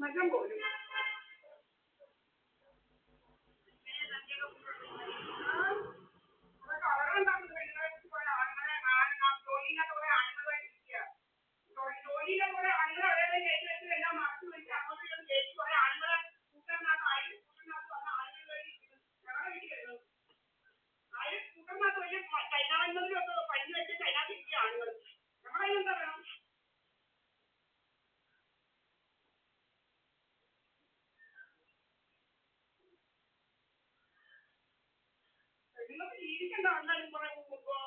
മറ്റം പോലും ജീവിക്കണ്ട ഉണ്ടാലും കുറെ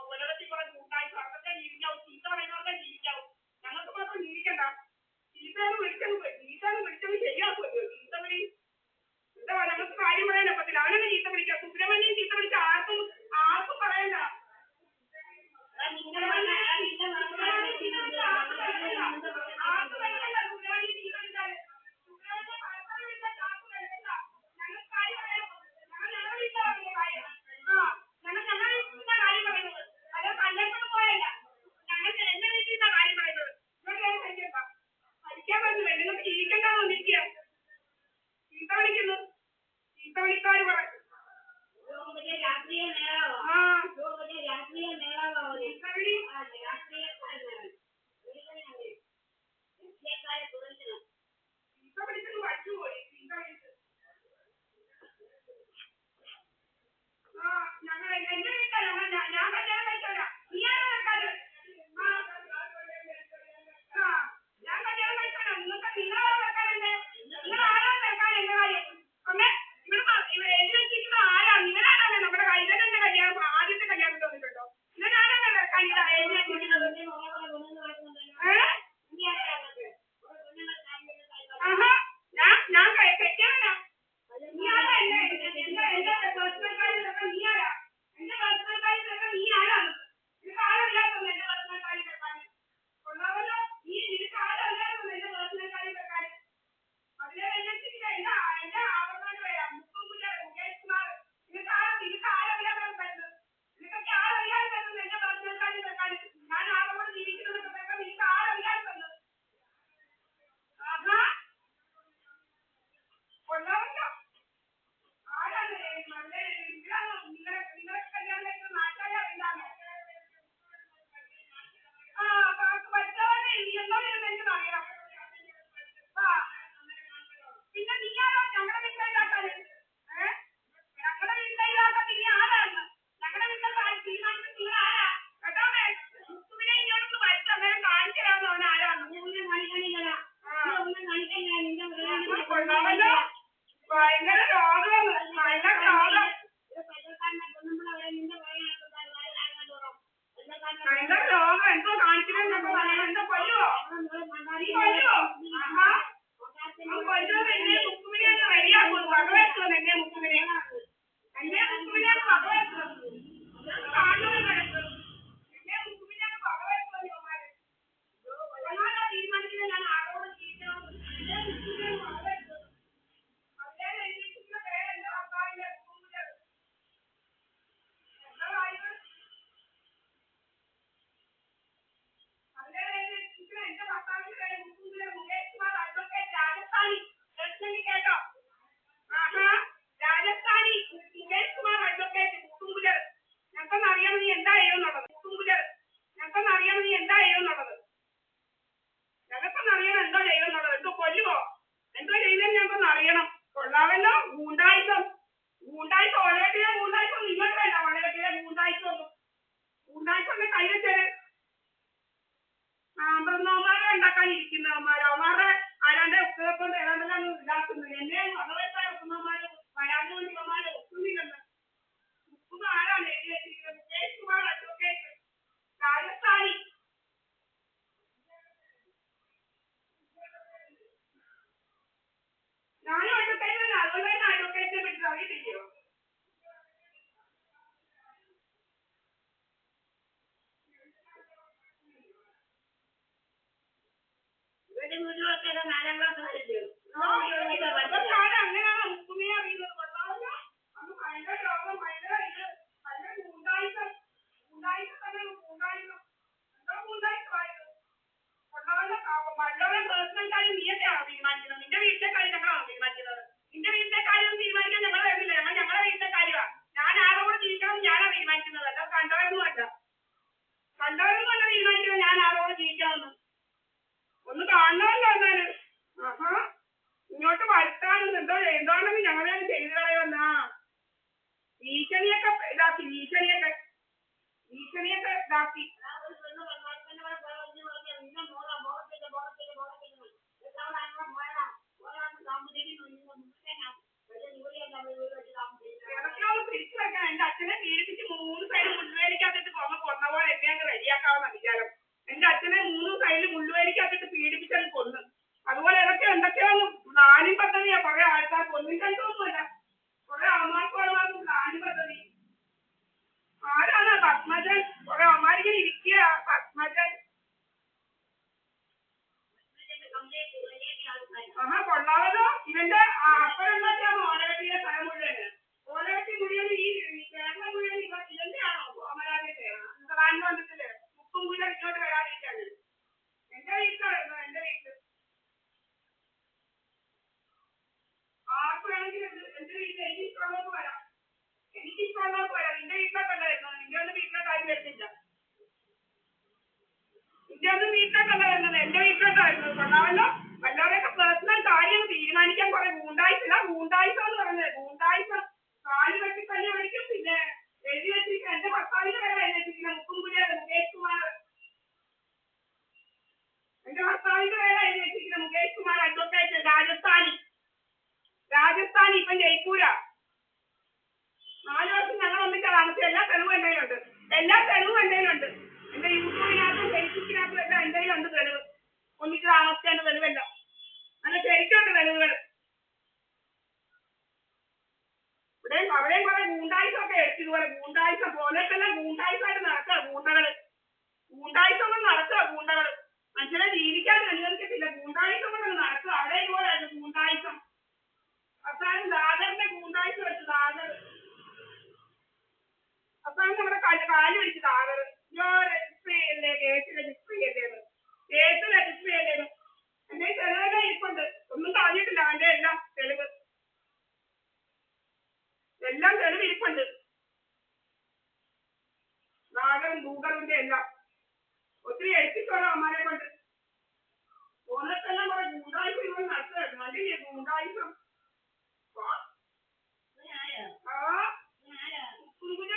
ഉലകത്തിൽ കുറെ കൂട്ടായി അതൊക്കെ ജീവിക്കാവും ചീത്ത പറയുന്നവർക്ക് ജീവിക്കാവും ഞങ്ങൾക്ക് മാത്രം ജീവിക്കണ്ട ചീത്തയാണ് വിളിച്ചത് ശരിയാക്കുമല്ലോ ചീത്ത വിളി എന്താ ഞങ്ങൾക്ക് കാര്യം പറയാൻ ഒക്കത്തില്ല അവനൊക്കെ ചീത്ത വിളിക്കാം സുബ്രഹ്മണ്യം ചീത്ത വിളിച്ച ആർക്കും പറയണ്ട ഒന്ന് കാണണമല്ലോ എന്നാല്. ആഹാ ഇങ്ങോട്ട് വരുത്താനും എന്താണെന്ന് ഞങ്ങളെ ചെയ്തു കളയുമെന്നാ. ഭീഷണിയൊക്കെ ഇതാക്കി ഭീഷണിയൊക്കെ ഇതാക്കി. ഇടയ്ക്കൊന്ന് പിടിച്ചു വെക്കാൻ എന്റെ അച്ഛനെ പീഡിപ്പിച്ച് 3 സൈഡ് മുള്ളുവേലിക്കകത്തിട്ട് കൊന്ന പോലെ എന്നെ അങ്ങ് റെഡിയാക്കാവുന്ന വിചാരം. എന്റെ അച്ഛനെ 3 സൈഡിൽ മുള്ളുവേലിക്കകത്തിട്ട് പീഡിപ്പിച്ചത് കൊന്നു. അതുപോലെ എന്തൊക്കെയോ പ്ലാനിങ് പദ്ധതിയാ കുറെ ആൾക്കാർ കൊന്നിട്ടൊന്നുമില്ല. കുറെ അമ്മമാർക്കും പ്ലാനിങ് പദ്ധതി. ആരാണ് പത്മജൻ? കുറെ അമ്മമാരിങ്ങനെ ഇരിക്കുക. പത്മജൻ ആഹാ കൊള്ളാമല്ലോ. ഇവന്റെ അപ്പനെന്തൊക്കെയാണോ ഓലവെട്ടിയിലെ സ്ഥലം മുഴുവന്? ഓലവെട്ടി മുഴുവൻ ഈ കേരളം മുഴുവൻ ഇവന്റെ ആണോ? അമരാജന്റെ നാട്ടിൽ വന്നിട്ടില്ലേ? മുക്കും മുഴുവൻ ഇങ്ങോട്ട് വരാതിരിക്കാണ്. എന്റെ വീട്ടിലായിരുന്നു. എന്റെ വീട്ടിൽ ആർക്ക് വേണമെങ്കിലും എന്റെ വീട്ടിൽ എനിക്കിഷ്ടമുള്ളവർക്ക് വരാം. എനിക്കിഷ്ടമുള്ളവർക്ക് വരാം. നിന്റെ വീട്ടിലോട്ടല്ലായിരുന്നു. നിന്റെ ഒന്നും വീട്ടിലോട്ടാരും വരുന്നില്ല. നിന്റെ ഒന്നും വീട്ടിലോട്ടല്ല വരുന്നത്. എന്റെ വീട്ടിലോട്ടായിരുന്നു. കൊള്ളാമല്ലോ. വല്ലവരെയൊക്കെ പേഴ്സണൽ കാര്യം തീരുമാനിക്കാൻ കുറെ ഗൂണ്ടായിട്ടില്ല. ഗൂണ്ടായിസം എന്ന് പറഞ്ഞത് ഗൂണ്ടായിസം കാല് വെട്ടി തന്നെ വിളിക്കും. പിന്നെ എഴുതി വെച്ചിരിക്കുന്ന എന്റെ ഭർത്താവിന്റെ പേരെ എഴുതി വെച്ചിരിക്കുന്ന മുകേഷ് കുമാർ. എന്റെ ഭർത്താവിന്റെ പേരെ എഴുതി വെച്ചിരിക്കുന്ന മുകേഷ് കുമാർ അഡ്വക്കേറ്റ്. രാജസ്ഥാനി ഇപ്പം ജയ്പൂരാ. 4 വർഷം ഞങ്ങൾ ഒന്നിച്ചാ താമസിച്ചത്. എല്ലാ തെളിവും എന്റെ കയ്യിലുണ്ട്. എന്റെ യൂട്യൂബിനകത്തും ഫേസ്ബുക്കിനകത്തും എല്ലാം എന്റെ കയ്യിലുണ്ട് തെളിവ്. ഒന്നിച്ച് താമസിച്ചതിന്റെ തെളിവല്ല. അങ്ങനെ ശരിക്കുണ്ട് തെളിവുകൾ. അവിടെയും കുറെ ഗൂണ്ടായിസം ഒക്കെ എടുത്തു. ഇതുപോലെ ഗൂണ്ടായിസം പോലെയൊക്കെല്ലാം ഗൂണ്ടായിസമായിട്ട് നടക്കുക. ഗൂണ്ടായിസം കൊണ്ട് നടക്കുക. മനുഷ്യനെ ജീവിക്കാൻ അനുവദിക്കത്തില്ല. ഗൂണ്ടായിസം കൊണ്ട് നടക്കുക. അവിടെ ഇതുപോലെ ഗൂണ്ടായിസം. അവസാനം ദാദറിന്റെ ഗൂണ്ടായിസം വെച്ചു. അവസാനം നമ്മുടെ കാല് പിടിച്ച് ദാദർ രജിസ്റ്റർ ചെയ്യല്ലേ, കേസ് രജിസ്റ്റർ ചെയ്യല്ലേന്ന്. എന്റെ തെളിവെല്ലാം ഇരിപ്പുണ്ട്. ഒന്നും കളഞ്ഞിട്ടില്ല. അവന്റെ എല്ലാം തെളിവ് ഇരിപ്പുണ്ട്. ദാദറും ദൂകറിന്റെ എല്ലാം ഒത്തിരി എടുത്തിട്ടുള്ള അമ്മമാരെ കൊണ്ട് ഓണത്തെല്ലാം കുറെ ഗൂണ്ടായിസം ഇവിടെ നടത്തുമായിരുന്നു. അതിന്റെ ഗൂണ്ടായിസം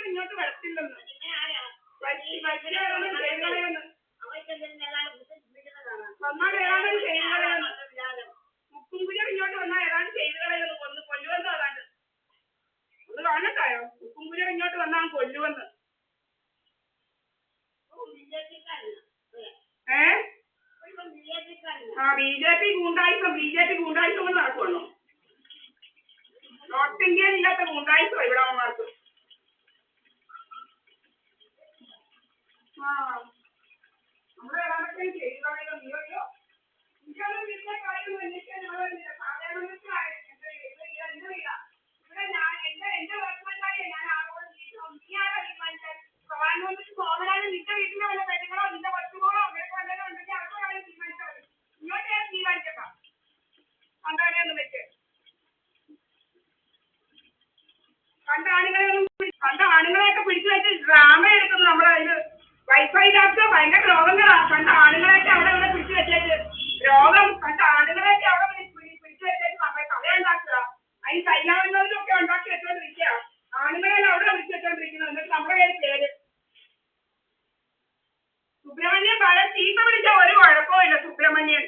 ഇങ്ങോട്ട് വരത്തില്ലെന്ന് വന്നാൽ ഏതാണ്ട് ചെയ്ത് കളയുന്നു. മുക്കുംകുഞ്ഞർ ഇങ്ങോട്ട് വന്നാൽ ഏതാണ്ട് ചെയ്ത് കളയുന്നു. കൊല്ലുവെന്ന് അതാണ്ട് ഒന്ന് കാണട്ടായോ? മുക്കുംകുഞ്ഞർ ഇങ്ങോട്ട് വന്നാൽ കൊല്ലുവെന്ന്. ബിജെപി ഗൂണ്ടായിസം കൊണ്ട് നടക്കുവല്ലോ. നോർത്ത് ഇന്ത്യയിൽ ഇല്ലാത്ത ഗൂണ്ടായിസം ഇവിടെ അവന്മാർക്ക്. നമ്മളെ ഏതാണ്ടൊക്കെ ചെയ്ത് കളയുക. നീയോ എനിക്കൊന്നും വീട്ടിലെ കാര്യമൊന്നും അന്വേഷിക്കാൻ സാധാരണ എന്റെ വീടാ. ഇവിടെ എന്റെ വർത്തമാനായി ഞാൻ ആളോട് നീയാണോ തീരുമാനിച്ചാൽ പ്രധാനമന്ത്രി മോഹൻലാൽ നിന്റെ വീട്ടിലെ വല്ല പെണ്ണുങ്ങളോ നിന്റെ കൊച്ചുകളോ അങ്ങനെ വല്ലതും ഉണ്ടെങ്കിൽ അവരുടെ കാര്യം തീരുമാനിച്ചാൽ മതി. ഇങ്ങോട്ട് ഞാൻ തീരുമാനിച്ചേക്കാം. കണ്ടാനെയൊന്നും വെച്ച് കണ്ട ആണുങ്ങളെയൊക്കെ പിടിച്ചു വെച്ച് ഡ്രാമ എടുക്കുന്നു നമ്മുടെ ഇത്. വൈഫൈയിലൊക്കെ ഭയങ്കര രോഗങ്ങളാണ്. കണ്ട ആണുങ്ങളെയൊക്കെ അവിടെ പിടിച്ചു വെച്ചേച്ച് രോഗം. കണ്ട ആണുങ്ങളെയൊക്കെ അവിടെ പിടിച്ചു വെച്ചേച്ച് നമ്മളെ കഥയുണ്ടാക്കുക. അതിന് കയ്യാവുന്നവരൊക്കെ ഉണ്ടാക്കി വെച്ചോണ്ടിരിക്കുക. ആണുങ്ങളെല്ലാം അവിടെ പിടിച്ചു വെച്ചോണ്ടിരിക്കുന്നത്. എന്നിട്ട് നമ്മുടെ പേര് സുബ്രഹ്മണ്യൻ പല ചീത്ത വിളിച്ച ഒരു കുഴപ്പമില്ല. സുബ്രഹ്മണ്യൻ